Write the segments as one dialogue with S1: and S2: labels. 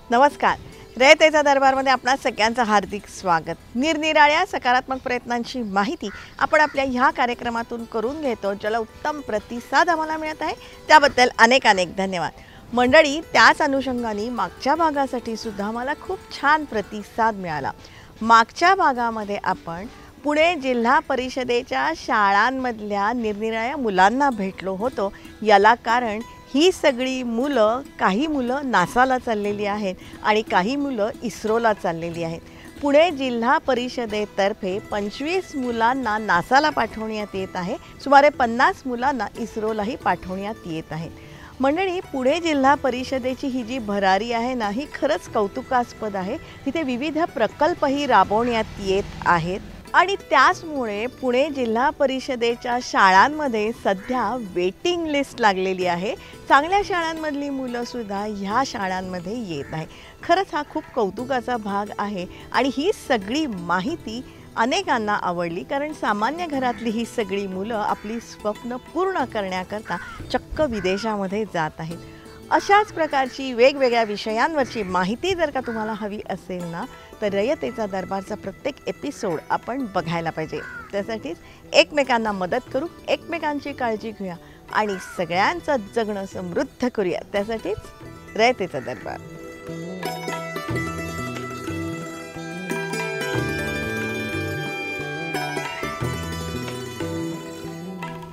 S1: नमस्कार. रयतेचा दरबारमध्ये आपणा सगळ्यांचं हार्दिक स्वागत. निरनिराळ्या सकारात्मक प्रयत्नांची माहिती आपण आपल्या ह्या कार्यक्रमातून करून घेतो, ज्याला उत्तम प्रतिसाद आम्हाला मिळत आहे. त्याबद्दल अनेक अनेक धन्यवाद. मंडळी, त्याच अनुषंगाने मागच्या भागासाठी सुद्धा मला खूप छान प्रतिसाद मिळाला. मागच्या भागामध्ये आपण पुणे जिल्हा परिषदेच्या शाळांमधल्या निरनिराळ्या मुलांना भेटलो होतो. याला कारण ही सगळी मुलं, काही मुलं नासाला चाललेली आहेत आणि काही मुलं इस्रोला चाललेली आहेत. पुणे जिल्हा परिषदेतर्फे 25 मुलांना नासाला पाठवण्यात येत आहे. सुमारे 50 मुलांना इस्रोलाही पाठवण्यात येत आहे. मंडळी, पुणे जिल्हा परिषदेची ही जी भरारी आहे ना, ही खरंच कौतुकास्पद आहे. तिथे विविध प्रकल्पही राबवण्यात येत आहेत आणि त्याचमुळे पुणे जिल्हा परिषदेच्या शाळांमध्ये सध्या वेटिंग लिस्ट लागलेली आहे. चांगल्या शाळांमधली मुलंसुद्धा ह्या शाळांमध्ये येत आहे. खरंच हा खूप कौतुकाचा भाग आहे आणि ही सगळी माहिती अनेकांना आवडली, कारण सामान्य घरातली ही सगळी मुलं आपली स्वप्न पूर्ण करण्याकरता चक्क विदेशामध्ये जात आहेत. अशाच प्रकारची वेगवेगळ्या विषयांवरची माहिती जर का तुम्हाला हवी असेल ना, तर रयतेचा दरबारचा प्रत्येक एपिसोड आपण बघायला पाहिजे. त्यासाठीच एकमेकांना मदत करू, एकमेकांची काळजी घेऊया आणि सगळ्यांचं जगणं समृद्ध करूया. त्यासाठीच रयतेचा दरबार.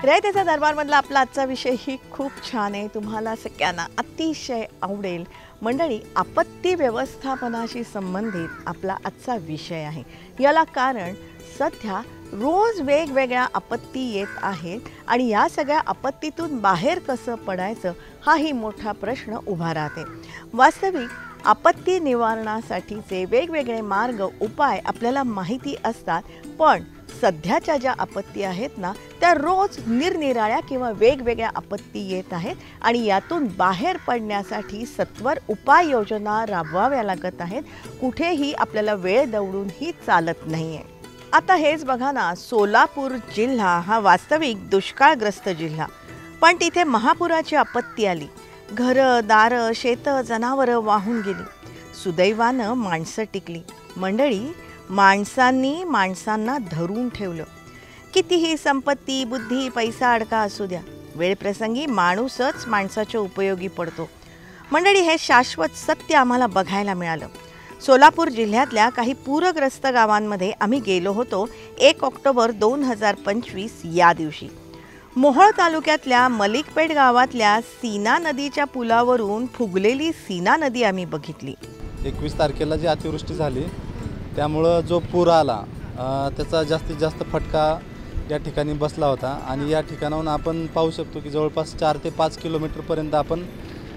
S1: रयतेचा दरबारमधला आपला आजचा विषयही खूप छान आहे. तुम्हाला सगळ्यांना अतिशय आवडेल. मंडळी, आपत्ती व्यवस्थापनाशी संबंधित आपला आजचा विषय आहे. याला कारण सध्या रोज वेगवेगळ्या आपत्ती येत आहेत आणि या सगळ्या आपत्तीतून बाहेर कसं पडायचं हाही मोठा प्रश्न उभा राहते. वास्तविक आपत्ती निवारणासाठीचे वेगवेगळे मार्ग, उपाय आपल्याला माहिती असतात, पण सध्याच्या ज्या आपत्ती आहेत ना, त्या रोज निरनिराळ्या किंवा वेगवेगळ्या आपत्ती येत आहेत आणि यातून बाहेर पडण्यासाठी सत्वर उपाययोजना राबवाव्या लागत आहेत. कुठेही आपल्याला वेळ दवडूनही चालत नाही आहे. आता हेच बघा ना, सोलापूर जिल्हा हा वास्तविक दुष्काळग्रस्त जिल्हा, पण तिथे महापुराची आपत्ती आली. घरं, दारं, शेतं, जनावरं वाहून गेली. सुदैवानं माणसं टिकली. मंडळी, माणसांनी माणसांना धरून ठेवलं. कितीही संपत्ती, बुद्धी, पैसा अडका असू द्या, वेळप्रसंगी माणूसच माणसाच्या उपयोगी पडतो. मंडळी, हे शाश्वत सत्य आम्हाला बघायला मिळालं. सोलापूर जिल्ह्यातल्या काही पूरग्रस्त गावांमध्ये आम्ही गेलो होतो 1 ऑक्टोबर 2025 या दिवशी. मोहोळ तालुक्यातल्या मलिकपेठ गावातल्या सीना नदीच्या पुलावरून फुगलेली सीना नदी आम्ही बघितली.
S2: 21 तारखेला जी अतिवृष्टी झाली त्यामुळं जो पूर आला त्याचा जास्तीत जास्त फटका या ठिकाणी बसला होता आणि या ठिकाणाहून आपण पाहू शकतो की जवळपास 4 ते 5 किलोमीटरपर्यंत आपण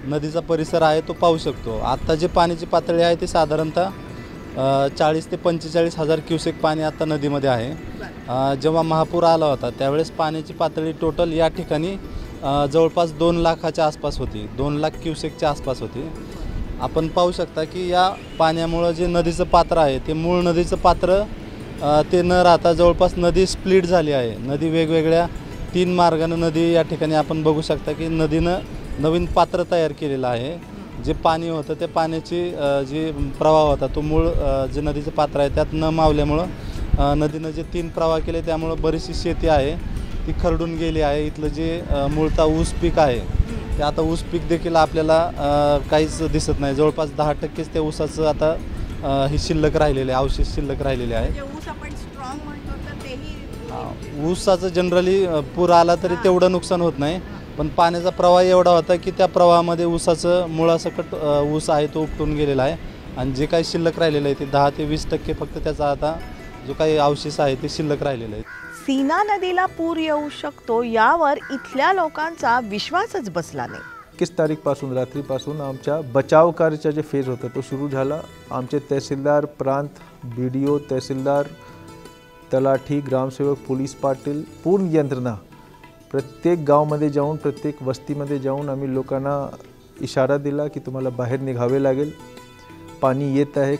S2: नदीचा परिसर आहे तो पाहू शकतो. आत्ता जी पाण्याची पातळी आहे ती साधारणतः 40 ते 45 हजार क्युसेक पाणी आत्ता नदीमध्ये आहे. जेव्हा महापूर आला होता त्यावेळेस पाण्याची पातळी टोटल या ठिकाणी जवळपास 2 लाखाच्या आसपास होती, 2 लाख क्युसेकच्या आसपास होती. आपण पाहू शकता की या पाण्यामुळं जे नदीचं पात्र आहे ते मूळ नदीचं पात्र ते न राहता जवळपास नदी स्प्लिट झाली आहे. नदी वेगवेगळ्या 3 मार्गानं नदी या ठिकाणी आपण बघू शकता की नदीनं नवीन पात्र तयार केलेलं आहे. जे पाणी होतं त्या पाण्याची जी प्रवाह होता तो मूळ जे नदीचं पात्र आहे त्यात न मावल्यामुळं नदीनं जे 3 प्रवाह केले त्यामुळं बरीचशी शेती आहे ती खरडून गेली आहे. इथलं जे मूळतः ऊस पीक आहे ते आता ऊस पीक देखील आपल्याला काहीच दिसत नाही. जवळपास 10%च त्या ऊसाचं आता ही शिल्लक राहिलेले आहे, अवशेष शिल्लक राहिलेले आहे. ऊसाचं जनरली पूर आला तरी तेवढं नुकसान होत नाही, पण पाण्याचा प्रवाह एवढा होता की त्या प्रवाहामध्ये ऊसाचं मुळासकट ऊस आहे तो उपटून गेलेला आहे आणि जे काही शिल्लक राहिलेलं आहे ते 10 ते 20% फक्त त्याचा आता जो काही अवशेष आहे ते शिल्लक राहिलेलं आहे.
S1: सीना नदीला पूर येऊ शकतो यावर इथल्या लोकांचा विश्वासच बसला नाही.
S3: 21 तारीखपासून रात्रीपासून आमच्या बचाव कार्याचा जे फेज होता तो सुरू झाला. आमचे तहसीलदार, प्रांत BDO, तहसीलदार, तलाठी, ग्रामसेवक, पोलीस पाटील, पूर्ण यंत्रणा प्रत्येक गावामध्ये जाऊन प्रत्येक वस्तीमध्ये जाऊन आम्ही लोकांना इशारा दिला की तुम्हाला बाहेर निघावे लागेल, पाणी येत आहे,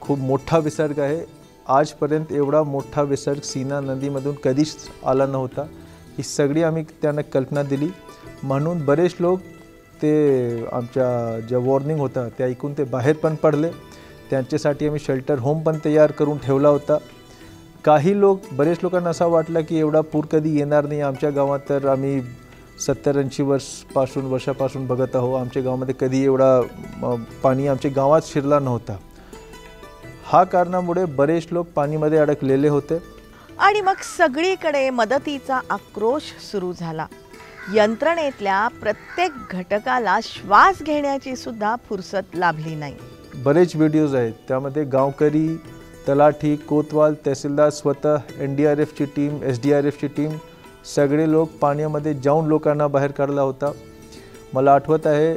S3: खूप मोठा विसर्ग आहे. आजपर्यंत एवढा मोठा विसर्ग सीना नदीमधून कधीच आला नव्हता. ही सगळी आम्ही त्यांना कल्पना दिली. म्हणून बरेच लोक ते आमच्या ज्या वॉर्निंग होता त्या ऐकून ते बाहेर पण पडले. त्यांच्यासाठी आम्ही शेल्टर होम पण तयार करून ठेवला होता. बरेच लोकांना असं वाटलं की एवढा पूर कधी येणार नाही आमच्या गावात, तर आम्ही 70-80 वर्षापासून बघत आहोत. आमच्या गावामध्ये कधी एवढा पाणी आमच्या गावात शिरला नव्हता. हा कारणामुळे बरेच लोक पाणीमध्ये अडकलेले होते.
S1: आणि मग सगळीकडे मदतीचा आक्रोश सुरू झाला. यंत्रणेतल्या प्रत्येक घटकाला श्वास घेण्याची सुद्धा फुरसत लाभली नाही.
S3: बरेच व्हिडिओज आहेत, त्यामध्ये गावकरी, तलाठी, कोतवाल, तहसीलदार, स्वतः NDRFची टीम, SDRFची टीम, सगळे लोक पाण्यामध्ये जाऊन लोकांना बाहेर काढला होता. मला आठवत आहे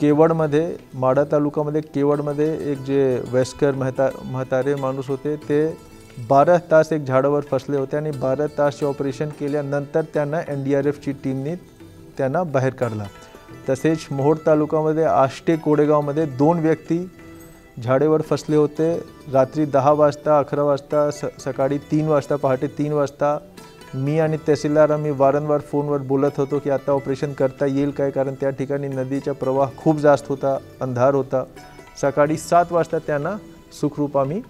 S3: केवडमध्ये, माढा तालुक्यामध्ये केवडमध्ये एक जे वयस्कर म्हातारे माणूस होते, ते 12 तास एक झाडावर फसले होते आणि 12 तासचे ऑपरेशन केल्यानंतर त्यांना NDRFची टीमने त्यांना बाहेर काढला. तसेच मोहोळ तालुक्यामध्ये आष्टे कोडेगावमध्ये 2 व्यक्ती झाडेवर फसले होते. रात्री 10 वाजता, 11 वाजता, सकाळी 3 वाजता, पहाटे 3 वाजता मी आणि तहसीलदार आम्ही वारंवार फोनवर बोलत होतो की आता ऑपरेशन करता येईल काय, कारण त्या ठिकाणी नदीचा प्रवाह खूप जास्त होता, अंधार होता. सकाळी 7 वाजता त्यांना सुखरूप आम्ही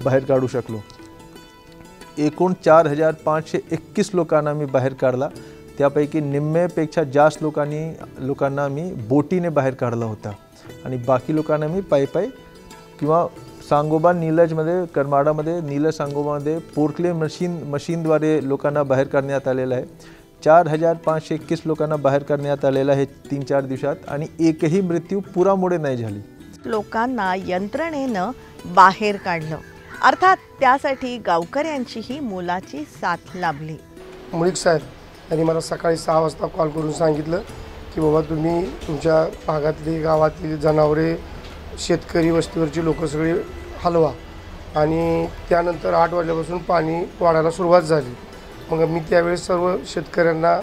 S3: बाहेर काढू शकलो. एकूण 4521 लोकांना आम्ही बाहेर काढला. त्यापैकी निम्मेपेक्षा जास्त लोकांना आम्ही बोटीने बाहेर काढला होता आणि बाकी लोकांना आम्ही पायी किंवा सांगोबा नीलजमध्ये, करमाडामध्ये, नीलज सांगोबामध्ये पोर्टले मशीनद्वारे लोकांना बाहेर काढण्यात आलेलं आहे. 4521 लोकांना बाहेर काढण्यात आलेलं आहे 3-4 दिवसात आणि एकही मृत्यू पुरामुळे नाही झाली.
S1: लोकांना यंत्रणेनं बाहेर काढलं. अर्थात त्यासाठी गावकऱ्यांचीही मोलाची साथ लाभली.
S4: मुळीक साहेब यांनी मला सकाळी 6 वाजता कॉल करून सांगितलं की बाबा तुम्ही तुमच्या भागातली, गावातली जनावरे, शेतकरी वस्तीवरची लोक सगळी हलवा. आणि त्यानंतर 8 वाजल्यापासून पाणी वाढायला सुरुवात झाली. मग मी त्यावेळेस सर्व शेतकऱ्यांना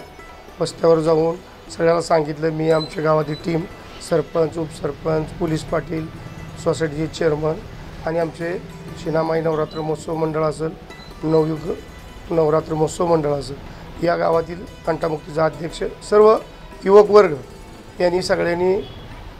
S4: वस्त्यावर जाऊन सगळ्याला सांगितलं. मी आमच्या गावातील टीम, सरपंच, उपसरपंच, पोलीस पाटील, सोसायटीचे चेअरमन आणि आमचे शिनामाई नवरात्र महोत्सव मंडळ असेल, नवयुग नवरात्र महोत्सव मंडळ असेल, या गावातील तंटामुक्तीचा अध्यक्ष, सर्व युवक वर्ग यांनी सगळ्यांनी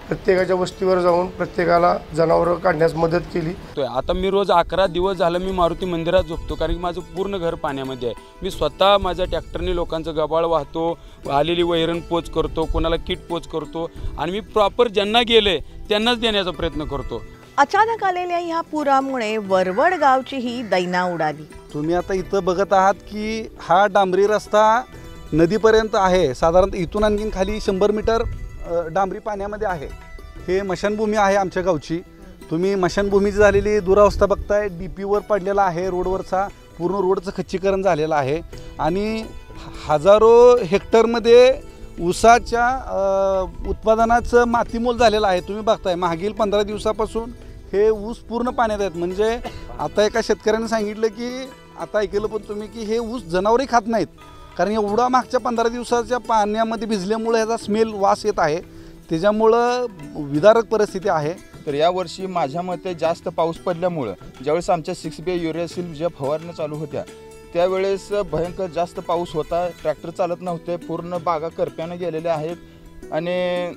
S4: प्रत्येकाच्या वस्तीवर जाऊन प्रत्येकाला जनावरं काढण्यास मदत केली.
S5: आता मी रोज 11 दिवस झालं मी मारुती मंदिरात झोपतो, कारण की माझं पूर्ण घर पाण्यामध्ये आहे. मी स्वतः माझ्या ट्रॅक्टरने लोकांचं गबाळ वाहतो, आलेली वैरण पोच करतो, कोणाला किट पोच करतो आणि मी प्रॉपर ज्यांना गेले त्यांनाच देण्याचा प्रयत्न करतो.
S1: अचानक आलेल्या ह्या पुरामुळे वरवड गावचीही दैना उडाली.
S6: तुम्ही आता इथं बघत आहात की हा डांबरी रस्ता नदीपर्यंत आहे. साधारणतः इथून आणखीन खाली 100 मीटर डांबरी पाण्यामध्ये आहे. हे मशानभूमी आहे आमच्या गावची. तुम्ही मशानभूमीची झालेली दुरावस्था बघताय. DPवर पडलेला आहे, रोडवरचा पूर्ण रोडचं खच्चीकरण झालेलं आहे आणि हजारो हेक्टरमध्ये ऊसाच्या उत्पादनाचं मातीमोल झालेलं आहे. तुम्ही बघताय मागील 15 दिवसापासून हे ऊस पूर्ण पाण्यात आहेत. म्हणजे आता एका शेतकऱ्याने सांगितलं की आता ऐकलं पण तुम्ही की हे ऊस जनावरही खात नाहीत, कारण एवढा मागच्या 15 दिवसाच्या पाण्यामध्ये भिजल्यामुळे ह्याचा स्मेल वास येत आहे. त्याच्यामुळं विदारक परिस्थिती आहे.
S7: तर यावर्षी माझ्या मते जास्त पाऊस पडल्यामुळं ज्यावेळेस आमच्या 6B युरियासील ज्या फवारण्या चालू होत्या त्यावेळेस भयंकर जास्त पाऊस होता. ट्रॅक्टर चालत नव्हते, पूर्ण बागा करप्यानं गेलेल्या आहेत आणि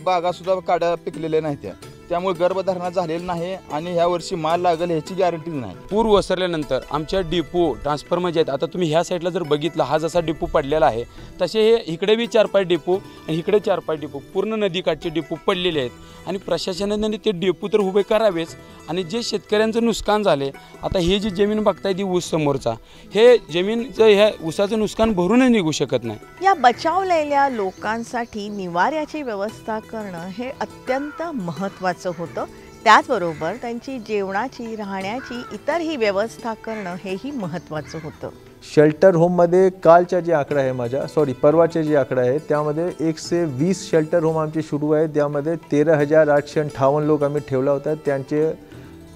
S7: बागासुद्धा काड्या पिकलेल्या नाहीत त्या. त्यामुळे गर्भधारणा झालेली नाही आणि ह्या वर्षी माल लागेल ह्याची गॅरंटीच नाही.
S5: पूर ओसरल्यानंतर आमच्या डिपो ट्रान्सफॉर्मर जे आहेत, आता तुम्ही ह्या साईडला जर बघितलं, हा जसा डिपो पडलेला आहे तसे हे इकडे बी 4-5 डिपो आणि इकडे 4-5 डिपो पूर्ण नदीकाठचे डिपो पडलेले आहेत आणि प्रशासनाने ते डिपो तर उभे करावेच. आणि जे शेतकऱ्यांचं नुकसान झाले, आता हे जी जमीन बघताय ती ऊस समोरचा, हे जमीनचं ह्या ऊसाचं नुकसान भरूनच निघू शकत नाही.
S1: या बचावलेल्या लोकांसाठी निवाऱ्याची व्यवस्था करणं हे अत्यंत महत्त्वाचं होतं. त्याचबरोबर त्यांची जेवणाची, राहण्याची, इतरही व्यवस्था करणं हेही महत्त्वाचं होतं.
S3: शेल्टर होममध्ये कालचा जे आकडा आहे परवाचे जे आकडा आहे त्यामध्ये 120 शेल्टर होम आमचे सुरू आहे. त्यामध्ये 13,858 लोक आम्ही ठेवला होता. त्यांचे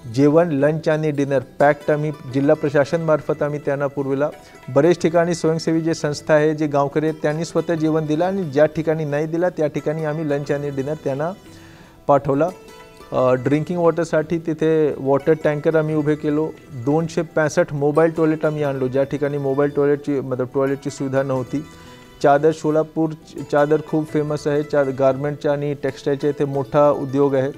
S3: जेवण, लंच आणि डिनर पॅक्ट आम्ही जिल्हा प्रशासनमार्फत आम्ही त्यांना पुरविला. बरेच ठिकाणी स्वयंसेवी जे संस्था आहे, जे गावकरी आहेत, त्यांनी स्वतः जेवण दिलं आणि ज्या ठिकाणी नाही दिला त्या ठिकाणी आम्ही लंच आणि डिनर त्यांना पाठवला. ड्रिंकिंग वॉटरसाठी तिथे वॉटर टँकर आम्ही उभे केलो. 265 मोबाईल टॉयलेट आम्ही आणलो ज्या ठिकाणी मोबाईल टॉयलेटची सुविधा नव्हती. चादर, सोलापूर चादर खूप फेमस आहे. गारमेंटच्या आणि टेक्स्टाईलच्या इथे मोठा उद्योग आहे.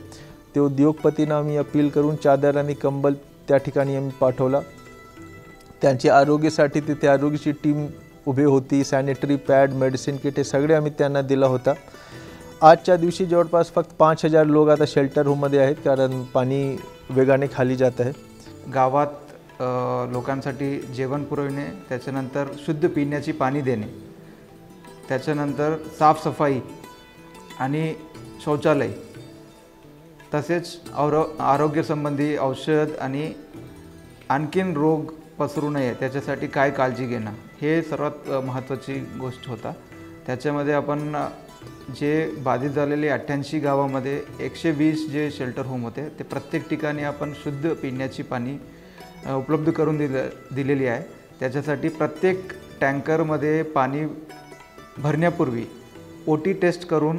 S3: ते उद्योगपतींना आम्ही अपील करून चादर आणि कंबल त्या ठिकाणी आम्ही पाठवला. त्यांच्या आरोग्यासाठी तिथे आरोग्याची टीम उभी होती. सॅनिटरी पॅड, मेडिसिन किट हे सगळे आम्ही त्यांना दिला होता. आजच्या दिवशी जवळपास फक्त 5000 लोक आता शेल्टर होममध्ये आहेत, कारण पाणी वेगाने खाली जात आहे.
S8: गावात लोकांसाठी जेवण पुरवणे, त्याच्यानंतर शुद्ध पिण्याची पाणी देणे, त्याच्यानंतर साफसफाई आणि शौचालय, तसेच आरोग्यसंबंधी औषध आणि आणखीन रोग पसरू नये त्याच्यासाठी काय काळजी घेणं, हे सर्वात महत्त्वाची गोष्ट होता. त्याच्यामध्ये आपण जे बाधित झालेले 88 गावामध्ये 120 जे शेल्टर होम होते, ते प्रत्येक ठिकाणी आपण शुद्ध पिण्याची पाणी उपलब्ध करून दिलेली आहे. त्याच्यासाठी प्रत्येक टँकरमध्ये पाणी भरण्यापूर्वी OT टेस्ट करून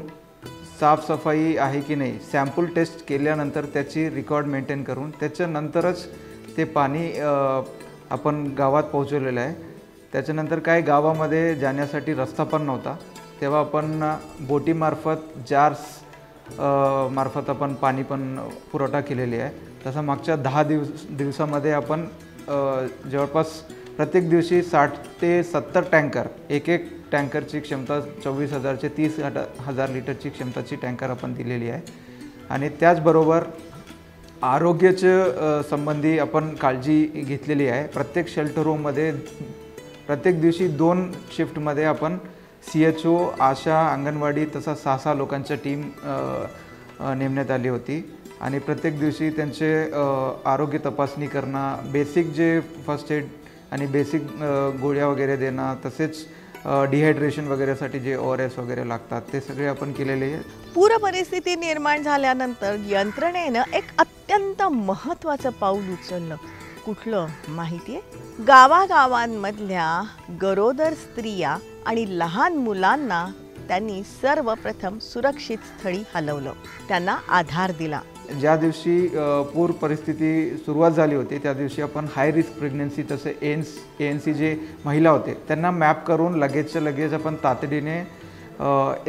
S8: साफसफाई आहे की नाही, सॅम्पल टेस्ट केल्यानंतर त्याची रेकॉर्ड मेंटेन करून त्याच्यानंतरच ते पाणी आपण गावात पोहोचवलेलं आहे. त्याच्यानंतर काय गावामध्ये जाण्यासाठी रस्ता पण नव्हता, तेव्हा आपण बोटीमार्फत जार्स मार्फत आपण पाणी पण पुरवठा केलेली आहे. तसं मागच्या 10 दिवसामध्ये आपण जवळपास प्रत्येक दिवशी 60 ते 70 टँकर, एक टँकरची क्षमता 24,000 ते 30,000 लिटरची क्षमताची टँकर आपण दिलेली आहे. आणि त्याचबरोबर आरोग्याच्या संबंधी आपण काळजी घेतलेली आहे. प्रत्येक शेल्टर होममध्ये प्रत्येक दिवशी 2 शिफ्टमध्ये आपण CHO, आशा, अंगणवाडी तसा 6 लोकांच्या टीम नेमण्यात आली होती. आणि प्रत्येक दिवशी त्यांचे आरोग्य तपासणी करणं, बेसिक जे फर्स्ट एड आणि बेसिक गोळ्या वगैरे देणं, तसेच डिहायड्रेशन वगैरेसाठी जे ORS वगैरे लागतात ते सगळे आपण केलेले आहे.
S1: पूर परिस्थिती निर्माण झाल्यानंतर यंत्रणेनं एक अत्यंत महत्त्वाचं पाऊल उचललं. कुठलं माहिती आहे? गावागावांमधल्या गरोदर स्त्रिया आणि लहान मुलांना त्यांनी सर्वप्रथम सुरक्षित स्थळी हलवलं, त्यांना आधार दिला.
S8: ज्या दिवशी पूर परिस्थिती सुरुवात झाली होती त्या दिवशी आपण हाय रिस्क प्रेग्नन्सी, तसे ANC जे महिला होते त्यांना मॅप करून लगेचच्या लगेच आपण तातडीने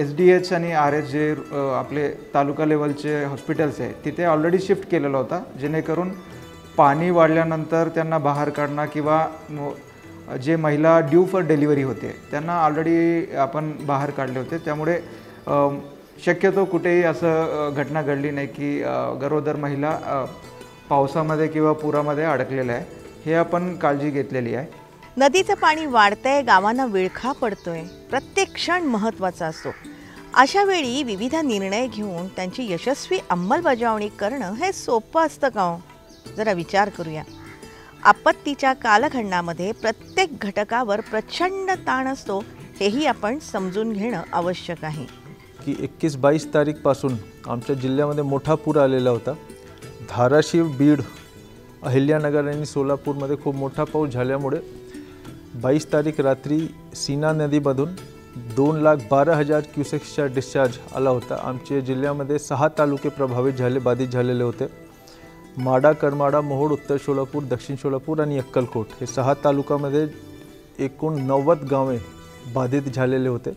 S8: SDH आणि RH जे आपले तालुका लेवलचे हॉस्पिटल्स आहे तिथे ऑलरेडी शिफ्ट केलेला होता, जेणेकरून पाणी वाढल्यानंतर त्यांना बाहेर काढणं किंवा जे महिला ड्यू फॉर डिलिव्हरी होते त्यांना ऑलरेडी आपण बाहेर काढले होते. त्यामुळे शक्यतो कुठेही असं घटना घडली नाही की गरोदर महिला पावसामध्ये किंवा पुरामध्ये अडकलेल्या आहे. हे आपण काळजी घेतलेली आहे.
S1: नदीचं पाणी वाढतंय, गावांना विळखा पडतोय, प्रत्येक क्षण महत्त्वाचा असतो. अशा वेळी विविध निर्णय घेऊन त्यांची यशस्वी अंमलबजावणी करणं हे सोपं असतं का हो? जरा विचार करूया. आपत्तीच्या कालखंडामध्ये प्रत्येक घटकावर प्रचंड ताण असतो, हेही आपण समजून घेणं आवश्यक आहे.
S3: की 21-22 तारीखपासून आमच्या जिल्ह्यामध्ये मोठा पूर आलेला होता. धाराशिव, बीड, अहिल्यानगर आणि सोलापूरमध्ये खूप मोठा पाऊस झाल्यामुळे 22 तारीख रात्री सीना नदीमधून 2,12,000 क्युसेक्सचा डिस्चार्ज आला होता. आमच्या जिल्ह्यामध्ये 6 तालुके प्रभावित बाधित झालेले होते. माडा, करमाडा, मोहोळ, उत्तर सोलापूर, दक्षिण सोलापूर आणि अक्कलकोट हे 6 तालुक्यामध्ये एकूण 90 गावे बाधित झालेले होते.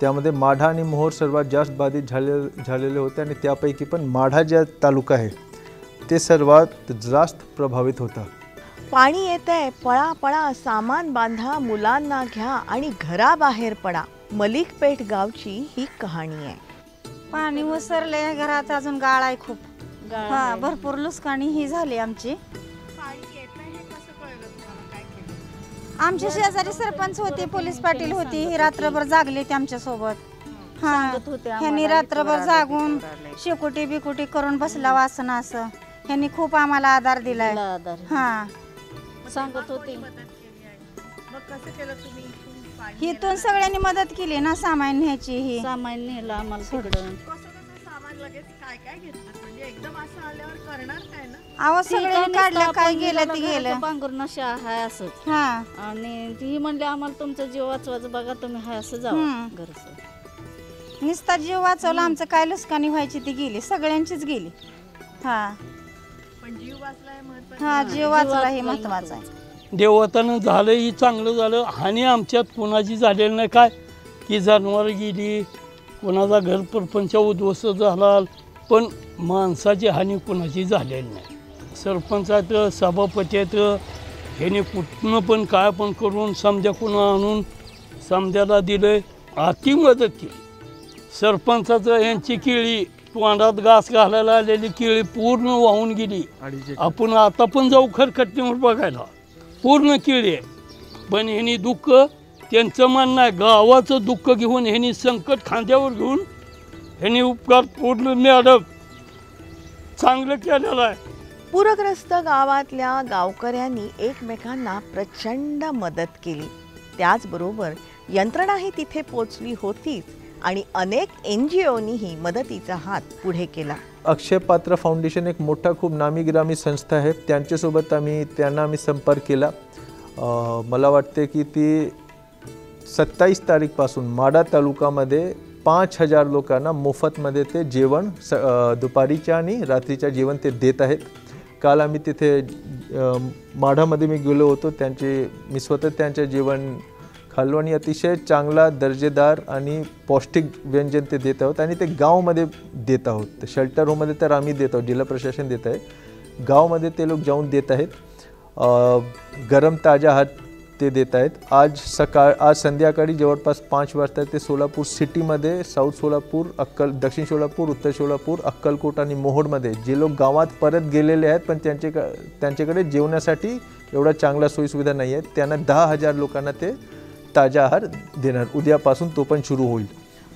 S3: त्यामध्ये माढा आणि मोहोळ सर्वात जास्त बाधित झालेले होते आणि त्यापैकी पण माढा ज्या तालुका आहे ते सर्वात जास्त प्रभावित होता.
S1: पाणी येतंय, पळा पळा, सामान बांधा, मुलांना घ्या आणि घराबाहेर पडा. मलिकपेठ गावची ही कहाणी आहे.
S9: पाणी ओसरले, घरात अजून गाळ आहे खूप. हा, भरपूर नुकसानी ही झाली आमची. आमच्या शेजारी सरपंच होते, पोलीस पाटील होती, ही रात्रभर जागले ते आमच्या सोबत. हा, ह्यांनी रात्रभर जागून शेकोटी बिकोटी करून बसला वासन असं. ह्यांनी खूप आम्हाला आधार दिलाय. हा, सांगत होते. इथून सगळ्यांनी मदत केली ना, सामान न्यायची. ही सामान नेलं आम्हाला तिकडं.
S1: लगेच काय काय घेतलं म्हणजे एकदम असं आल्यावर करणार काय ना.
S9: आवाज सगळे काढलं, काय गेलं ते गेलं.
S10: पांघरुणाशी हाय असंच.
S9: हा
S10: आणि ती म्हणली आम्हाला तुमचा जीव वाचवायचं बघा तुम्ही हाय असं जावं घरचं.
S9: नुसता जीव वाचवला, आमचं काय लुस्कानी व्हायची ती गेली, सगळ्यांचीच गेली. हा
S1: पण जीव वाचलाय महत्त्वाचं.
S9: हा जीव वाचला हे महत्वाचं आहे.
S11: देवतानं झालं ही चांगलं झालं. हानी आमच्यात कोणाची झालेली नाही. काय की जनावर गेली, कोणाचा घर परपंच उद्ध्वस्त झाला, पण माणसाची हानी कोणाची झालेली नाही. सरपंचात सभापतीत ह्याने कुठनं पण काय पण करून समजा कोणा आणून समजायला दिलं, अति मदत केली. सरपंचाचं यांची केळी तोंडात घास घालायला आलेली केळी पूर्ण वाहून गेली. आपण आता पण जाऊ खरकटणीवर बघायला, पूर्ण केळी आहे. पण ह्यांनी दुःख, त्यांचं म्हणणं आहे गावाचं दुःख घेऊन ह्यांनी संकट खांद्यावर घेऊन ह्यांनी उपकार पूर्ण मॅडम चांगलं केलेलं आहे.
S1: पूरग्रस्त गावातल्या गावकऱ्यांनी एकमेकांना प्रचंड मदत केली. त्याचबरोबर यंत्रणाही तिथे पोचली होतीच आणि अनेक NGOनीही मदतीचा हात पुढे केला.
S3: अक्षय पात्र फाउंडेशन एक मोठा खूप नामी ग्रामी संस्था आहे. त्यांच्यासोबत त्यांना आम्ही संपर्क केला. मला वाटते की ती 27 तारीखपासून माढा तालुक्यामध्ये 5000 लोकांना मोफतमध्ये ते जेवण दुपारीच्या आणि रात्रीच्या जेवण ते देत आहेत. काल आम्ही तिथे माढामध्ये मी गेलो होतो. मी स्वतः त्यांचं जेवण खाल्लो आणि अतिशय चांगला दर्जेदार आणि पौष्टिक व्यंजन ते देत आहोत. आणि ते गावमध्ये देत आहोत. शेल्टर होममध्ये तर आम्ही देत आहोत, जिल्हा प्रशासन देत आहे. गावमध्ये ते लोक जाऊन देत आहेत. गरम ताजा हात ते देत आहेत. आज संध्याकाळी जवळपास 5 वाजता ते सोलापूर सिटीमध्ये, साऊथ सोलापूर, दक्षिण सोलापूर, उत्तर सोलापूर, अक्कलकोट आणि मोहोळमध्ये जे लोक गावात परत गेलेले आहेत पण त्यांच्याकडे जेवणासाठी एवढा चांगला सोयीसुविधा नाही आहेत, त्यांना 10,000 लोकांना ते ताजा आहार देणार. उद्यापासून तो पण सुरू होईल.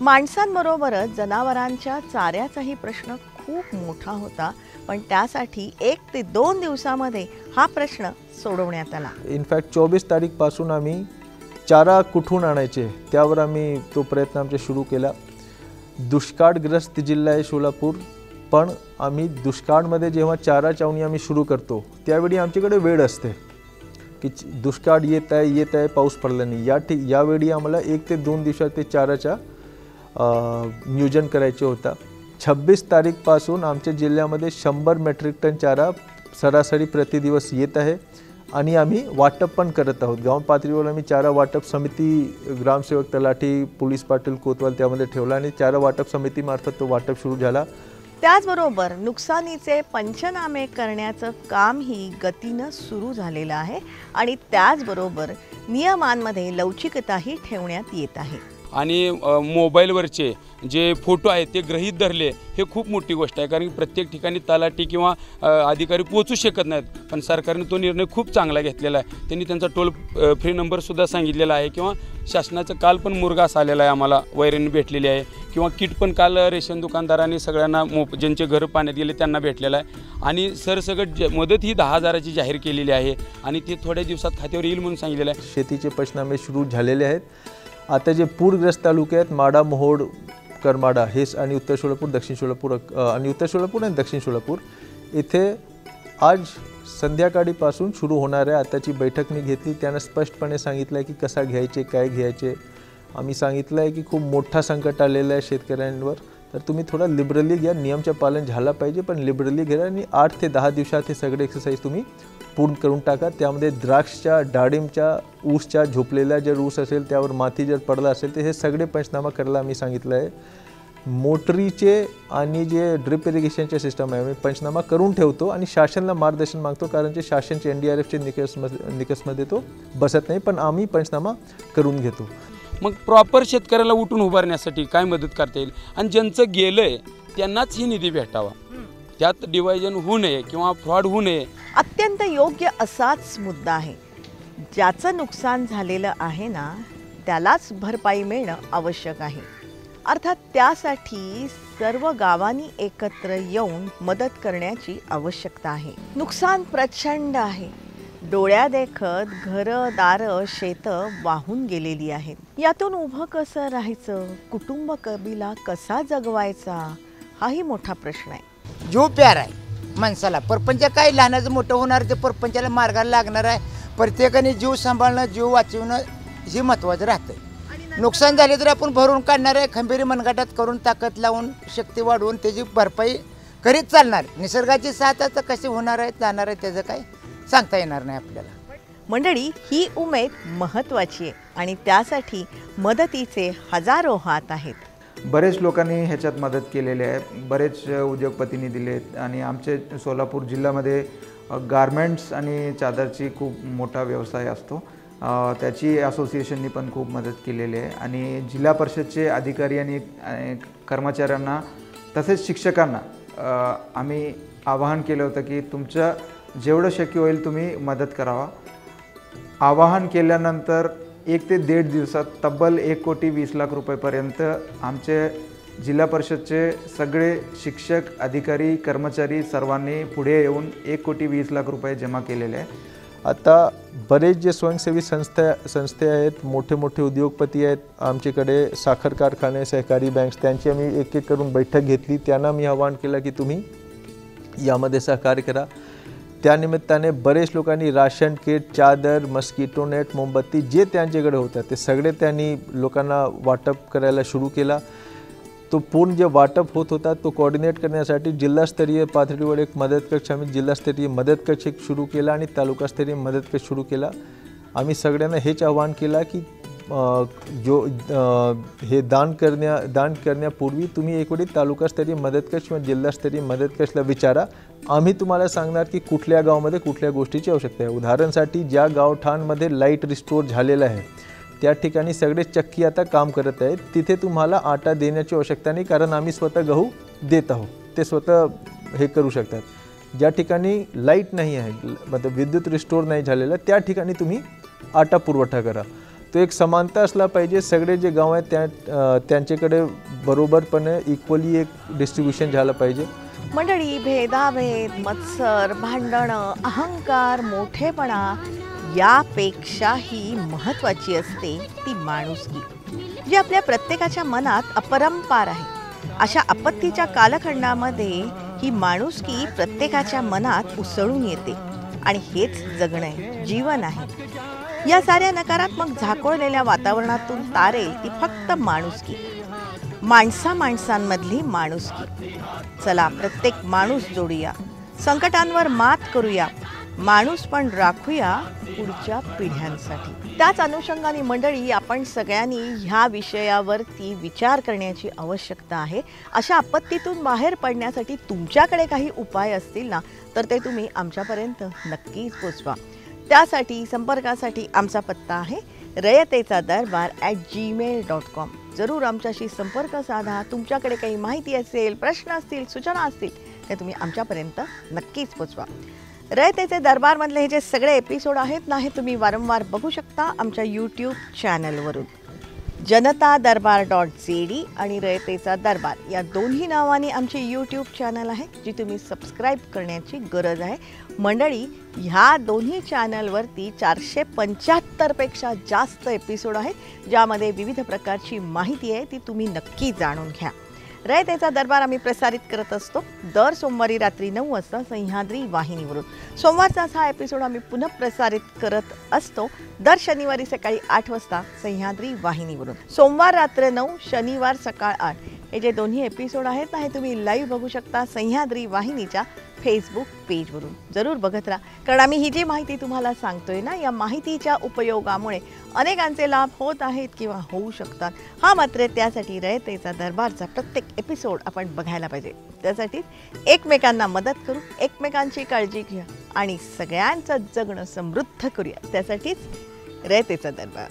S1: माणसांबरोबरच जनावरांच्या चाऱ्याचाही प्रश्न खूप मोठा होता, पण त्यासाठी 1 ते 2 दिवसामध्ये हा प्रश्न सोडवण्यात आला.
S3: इनफॅक्ट 24 तारीखपासून आम्ही चारा कुठून आणायचे त्यावर आम्ही तो प्रयत्न आमचा सुरू केला. दुष्काळग्रस्त जिल्हा आहे सोलापूर, पण आम्ही दुष्काळमध्ये जेव्हा चारा छावणी आम्ही सुरू करतो त्यावेळी आमच्याकडे वेळ असते की दुष्काळ येत आहे, पाऊस पडला नाही. यावेळी आम्हाला 1 ते 2 दिवसात ते चाराचा नियोजन करायचं होतं. 26 तारीखपासून आमच्या जिल्ह्यामध्ये 100 मेट्रिक टन चारा सरासरी प्रतिदिवस येत आहे आणि आम्ही वाटप पण करत आहोत. गाव पातळीवर आम्ही चारा वाटप समिती, ग्रामसेवक, तलाठी, पोलीस पाटील, कोतवाल त्यामध्ये ठेवला आणि चारा वाटप समितीमार्फत तो वाटप सुरू झाला.
S1: त्याचबरोबर नुकसानीचे पंचनामे करण्याचं कामही गतीनं सुरू झालेलं आहे आणि त्याचबरोबर नियमांमध्ये लवचिकताही ठेवण्यात येत आहे.
S5: आणि मोबाईलवरचे जे फोटो आहेत ते गृहीत धरले हे खूप मोठी गोष्ट आहे, कारण प्रत्येक ठिकाणी तलाठी किंवा अधिकारी पोहोचू शकत नाहीत. पण सरकारने तो निर्णय खूप चांगला घेतलेला आहे. त्यांनी त्यांचा टोल फ्री नंबरसुद्धा सांगितलेला आहे किंवा शासनाचं काल पण मुरघास आलेला आहे, आम्हाला वैरण भेटलेली आहे किंवा किट पण काल रेशन दुकानदारांनी सगळ्यांना ज्यांचे घरं पाण्यात गेले त्यांना भेटलेलं आहे. आणि सरसकट मदत ही 10,000ची जाहीर केलेली आहे आणि ते थोड्या दिवसात खात्यावर येईल म्हणून सांगितलेलं आहे.
S3: शेतीचे पंचनामे सुरू झालेले आहेत. आता जे पूरग्रस्त तालुके आहेत माढा, मोहोळ, करमाडा हे आणि उत्तर सोलापूर, दक्षिण सोलापूर आणि उत्तर सोलापूर आणि दक्षिण सोलापूर इथे आज संध्याकाळीपासून सुरू होणार आहे. आताची बैठक मी घेतली, त्यांना स्पष्टपणे सांगितलं आहे की कसा घ्यायचे, काय घ्यायचे. आम्ही सांगितलं आहे की खूप मोठा संकट आलेलं आहे शेतकऱ्यांवर, तर तुम्ही थोडा लिबरली घ्या. नियमचं पालन झालं पाहिजे पण लिबरली घ्या आणि 8 ते 10 दिवसात हे सगळे एक्सरसाइज तुम्ही पूर्ण करून टाका. त्यामध्ये द्राक्षच्या, डाळिंबच्या, ऊसच्या झोपलेल्या जर ऊस असेल त्यावर माती जर पडला असेल तर हे सगळे पंचनामा करायला आम्ही सांगितलं आहे. मोटरीचे आणि जे ड्रिप इरिगेशनचे सिस्टम आहे आम्ही पंचनामा करून ठेवतो आणि शासनाला मार्गदर्शन मागतो, कारण जे शासनचे NDRFचे निकषमध्ये तो बसत नाही, पण आम्ही पंचनामा करून घेतो.
S5: मग प्रॉपर शेतकऱ्याला उठून उभारण्यासाठी काय मदत करता येईल आणि ज्यांचं गेलं आहे त्यांनाच ही निधी भेटावा, त्यात डिवायजन होऊ नये किंवा फ्रॉड होऊ नये.
S1: अत्यंत योग्य असाच मुद्दा आहे. ज्याचं नुकसान झालेलं आहे ना त्यालाच भरपाई मिळणं आवश्यक आहे. अर्थात त्यासाठी सर्व गावांनी एकत्र येऊन मदत करण्याची आवश्यकता आहे. नुकसान प्रचंड आहे. डोळ्यादेखत घरं, दारं, शेतं वाहून गेलेली आहेत. यातून उभं कसं राहायचं, कुटुंब कबिला कसा जगवायचा, हाही मोठा प्रश्न आहे.
S12: जीव प्यार आहे माणसाला. परपंच काय लहानाचं मोठं होणार ते परपंचाला मार्गाला लागणार आहे. प्रत्येकाने जीव सांभाळणं जीव वाचवणं हे महत्त्वाचं राहतं. नुकसान झाले तर आपण भरून काढणार आहे. खंबीरी मनगटात करून ताकद लावून शक्ती वाढवून त्याची भरपाई करीत चालणार. निसर्गाची साथ आता कशी होणार आहे जाणार आहे त्याचं काय सांगता येणार नाही आपल्याला.
S1: मंडळी, ही उमेद महत्त्वाची आहे आणि त्यासाठी मदतीचे हजारो हात आहेत.
S8: बरेच लोकांनी ह्याच्यात मदत केलेली आहे. बरेच उद्योगपतींनी दिलेत आणि आमचे सोलापूर जिल्ह्यामध्ये गारमेंट्स आणि चादरची खूप मोठा व्यवसाय असतो. त्याची असोसिएशननी पण खूप मदत केलेली आहे आणि जिल्हा परिषदचे अधिकारी आणि कर्मचाऱ्यांना तसेच शिक्षकांना आम्ही आवाहन केलं होतं की तुमचं जेवढं शक्य होईल तुम्ही मदत करावा. आवाहन केल्यानंतर 1 ते 1.5 दिवसात तब्बल 1,20,00,000 रुपयेपर्यंत आमचे जिल्हा परिषदचे सगळे शिक्षक अधिकारी कर्मचारी सर्वांनी पुढे येऊन 1,20,00,000 रुपये जमा केलेले आहे.
S3: आता बरेच जे स्वयंसेवी संस्थे आहेत, मोठे मोठे उद्योगपती आहेत आमच्याकडे, साखर कारखाने, सहकारी बँक्स, त्यांची आम्ही एक एक करून बैठक घेतली. त्यांना मी आवाहन केलं की तुम्ही यामध्ये सहकार्य करा. त्यानिमित्ताने बरेच लोकांनी राशन किट, चादर, मस्किटो नेट, मोमबत्ती जे त्यांच्याकडे होतं ते सगळे त्यांनी लोकांना वाटप करायला सुरू केला. तो पूर्ण जे वाटप होत होता तो कोऑर्डिनेट करण्यासाठी जिल्हास्तरीय पातळीवर एक मदत कक्ष आम्ही जिल्हास्तरीय मदत कक्ष सुरू केला आणि तालुकास्तरीय मदत कक्ष सुरू केला. आम्ही सगळ्यांना हेच आवाहन केला की हे दान करण्यापूर्वी तुम्ही एक वेळी तालुकास्तरीय मदत कक्ष किंवा जिल्हास्तरीय मदत कक्षला विचारा. आम्ही तुम्हाला सांगणार की कुठल्या गावामध्ये कुठल्या गोष्टीची आवश्यकता आहे. उदाहरणासाठी ज्या गावठाणमध्ये लाईट रिस्टोर झालेलं आहे त्या ठिकाणी सगळे चक्की आता काम करत आहेत. तिथे तुम्हाला आटा देण्याची आवश्यकता नाही कारण आम्ही स्वतः गहू देत आहोत. ते स्वतः हे करू शकतात. ज्या ठिकाणी लाईट नाही आहे मतलब विद्युत रिस्टोर नाही झालेलं त्या ठिकाणी तुम्ही आटा पुरवठा करा. तो एक समानता असला पाहिजे. सगळे जे गाव आहेत त्यांच्याकडे बरोबरपणे इक्वली एक डिस्ट्रीब्युशन झालं पाहिजे.
S1: मंडळी, भेदाभेद, मत्सर, भांडणं, अहंकार, मोठेपणा यापेक्षाही महत्त्वाची असते ती माणुसकी, जी आपल्या प्रत्येकाच्या मनात अपरंपार आहे. अशा आपत्तीच्या कालखंडामध्ये ही माणुसकी प्रत्येकाच्या मनात उसळून येते आणि हेच जगणं आहे, जीवन आहे. या साऱ्या नकारात्मक झाकोळलेल्या वातावरणातून तारेल ती फक्त माणुसकी, माणसांमधली माणुसकी. चला, प्रत्येक माणूस जोडूया, संकटांवर मात करूया, माणूस पण राखूया पुढच्या पिढ्यांसाठी. त्याच अनुषंगाने मंडळी, आपण सगळ्यांनी ह्या विषयावरती विचार करण्याची आवश्यकता आहे. अशा आपत्तीतून बाहेर पडण्यासाठी तुमच्याकडे काही उपाय असतील ना तर ते तुम्ही आमच्यापर्यंत नक्कीच पोचवा. त्यासाठी संपर्कासाठी आमचा पत्ता आहे रयतेचादरबार@gmail.com. जरूर आमच्याशी संपर्क साधा. तुमच्याकडे काही माहिती असेल, प्रश्न असतील, सूचना असतील ते तुम्ही आमच्यापर्यंत नक्कीच पोचवा. रयतेचे दरबारमधले हे जे सगळे एपिसोड आहेत ना हे तुम्ही वारंवार बघू शकता आमच्या यूट्यूब चॅनलवरून. जनतादरबार.cd आणि रयतेचा दरबार या दोन्ही नावाने आमचे यूट्यूब चॅनल आहे जी तुम्ही सबस्क्राईब करण्याची गरज आहे. मंडळी, ह्या दोन्ही चॅनलवरती 475 पेक्षा जास्त एपिसोड आहेत ज्यामध्ये विविध प्रकारची माहिती आहे ती तुम्ही नक्की जाणून घ्या. रयतेचा दरबार आम्ही प्रसारित करत असतो दर सोमवारी रात्री 9 वाजता सह्याद्री वाहिनीवरून. सोमवारचाच हा एपिसोड आम्ही पुन्हा प्रसारित करत असतो दर शनिवारी सकाळी 8 वाजता सह्याद्री वाहिनीवरून. सोमवार रात्र 9, शनिवार सकाळ 8 हे जे दोन्ही एपिसोड आहेत ना हे तुम्ही लाईव्ह बघू शकता सह्याद्री वाहिनीच्या फेसबुक पेजवरून. जरूर बघत राहा कारण आम्ही ही जी माहिती तुम्हाला सांगतोय ना या माहितीच्या उपयोगामुळे अनेकांचे लाभ होत आहेत किंवा होऊ शकतात. हा मात्र त्यासाठी रयतेचा दरबारचा प्रत्येक एपिसोड आपण बघायला पाहिजे. त्यासाठी एकमेकांना मदत करू, एकमेकांची काळजी घ्या आणि सगळ्यांचं जगणं समृद्ध करूया. त्यासाठीच रयतेचा दरबार.